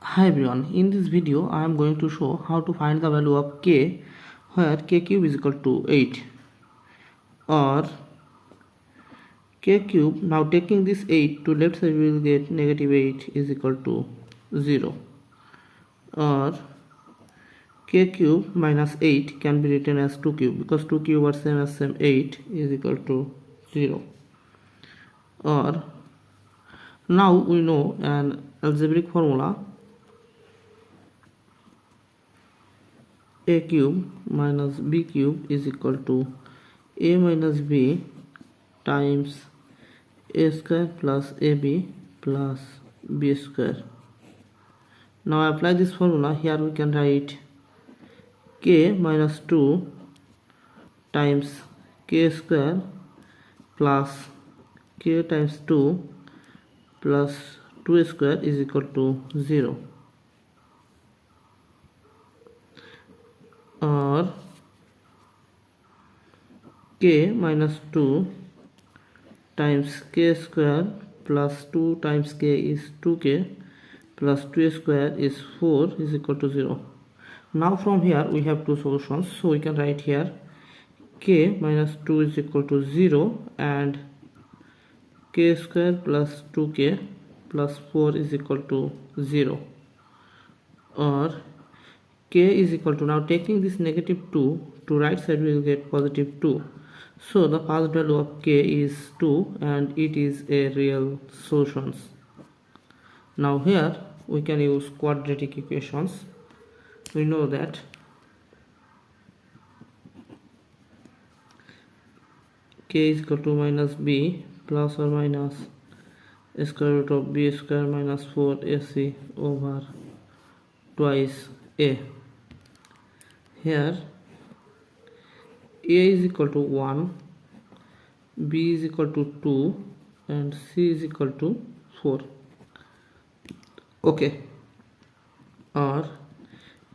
Hi everyone, in this video I am going to show how to find the value of k where k cube is equal to 8 or k cube. Now taking this 8 to left side we will get negative 8 is equal to 0, or k cube minus 8 can be written as 2 cube because 2 cube are same as same 8 is equal to 0. Or now we know an algebraic formula, a cube minus b cube is equal to a minus b times a square plus ab plus b square. Now apply this formula. Here we can write k minus 2 times k square plus k times 2 plus 2 square is equal to 0. Or k minus 2 times k square plus 2 times k is 2k plus 2 square is 4 is equal to 0. Now from here we have two solutions, so we can write here k minus 2 is equal to 0 and k square plus 2k plus 4 is equal to 0. Or k is equal to, now taking this negative 2 to right side we will get positive 2, so the first value of k is 2 and it is a real solution. Now here we can use quadratic equations. We know that k is equal to minus b plus or minus square root of b square minus 4ac over twice a. Here a is equal to 1, b is equal to 2 and c is equal to 4. Okay. Or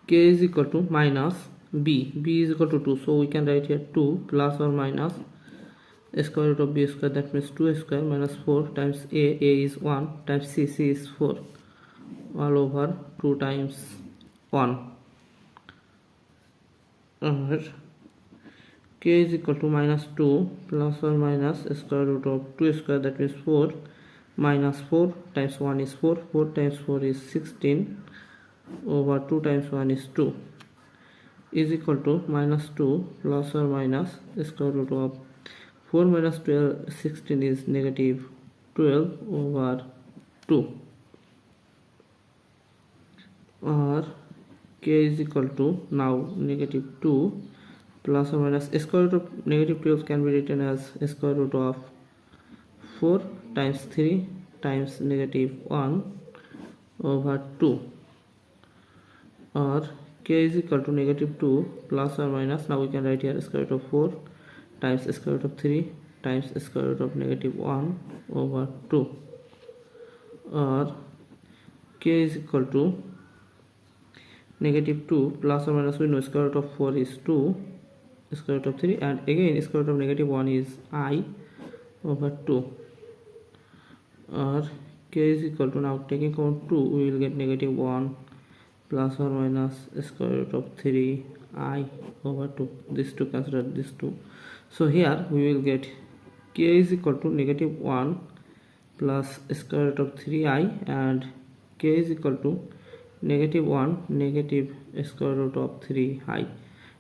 k is equal to minus b is equal to 2, so we can write here 2 plus or minus square root of b square, that means 2 square minus 4 times a is 1 times c is 4 all over 2 times 1. Or k is equal to minus 2 plus or minus square root of 2 square, that means 4 minus 4 times 1 is 4, 4 times 4 is 16 over 2 times 1 is 2 is equal to minus 2 plus or minus square root of 4 minus 12 16 is negative 12 over 2. Or k is equal to, now negative 2 plus or minus square root of negative 12 can be written as square root of 4 times 3 times negative 1 over 2. Or k is equal to negative 2 plus or minus, now we can write here square root of 4 times square root of 3 times square root of negative 1 over 2. Or k is equal to negative 2 plus or minus, we know square root of 4 is 2 square root of 3 and again square root of negative 1 is I over 2. Or k is equal to, now taking count 2 we will get negative 1 plus or minus square root of 3 I over 2. This to consider this 2, so here we will get k is equal to negative 1 plus square root of 3i and k is equal to negative 1 negative square root of 3i,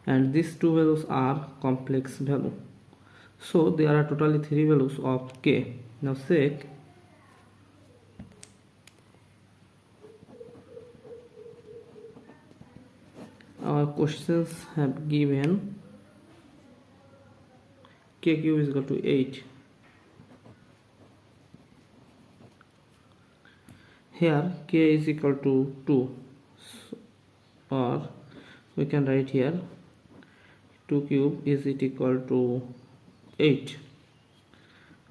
and these two values are complex value, so there are totally 3 values of k. Now check. Our questions have given k cube is equal to 8. Here k is equal to 2, or we can write here 2 cube is it equal to 8,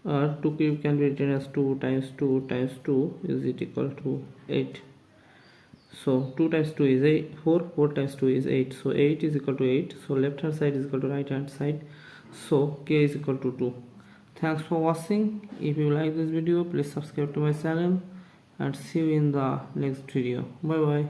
or 2 cube can be written as 2 times 2 times 2 is it equal to 8. So 2 times 2 is 8, 4 times 2 is 8, so 8 is equal to 8, so left hand side is equal to right hand side, so k is equal to 2. Thanks for watching. If you like this video, please subscribe to my channel and see you in the next video. Bye bye.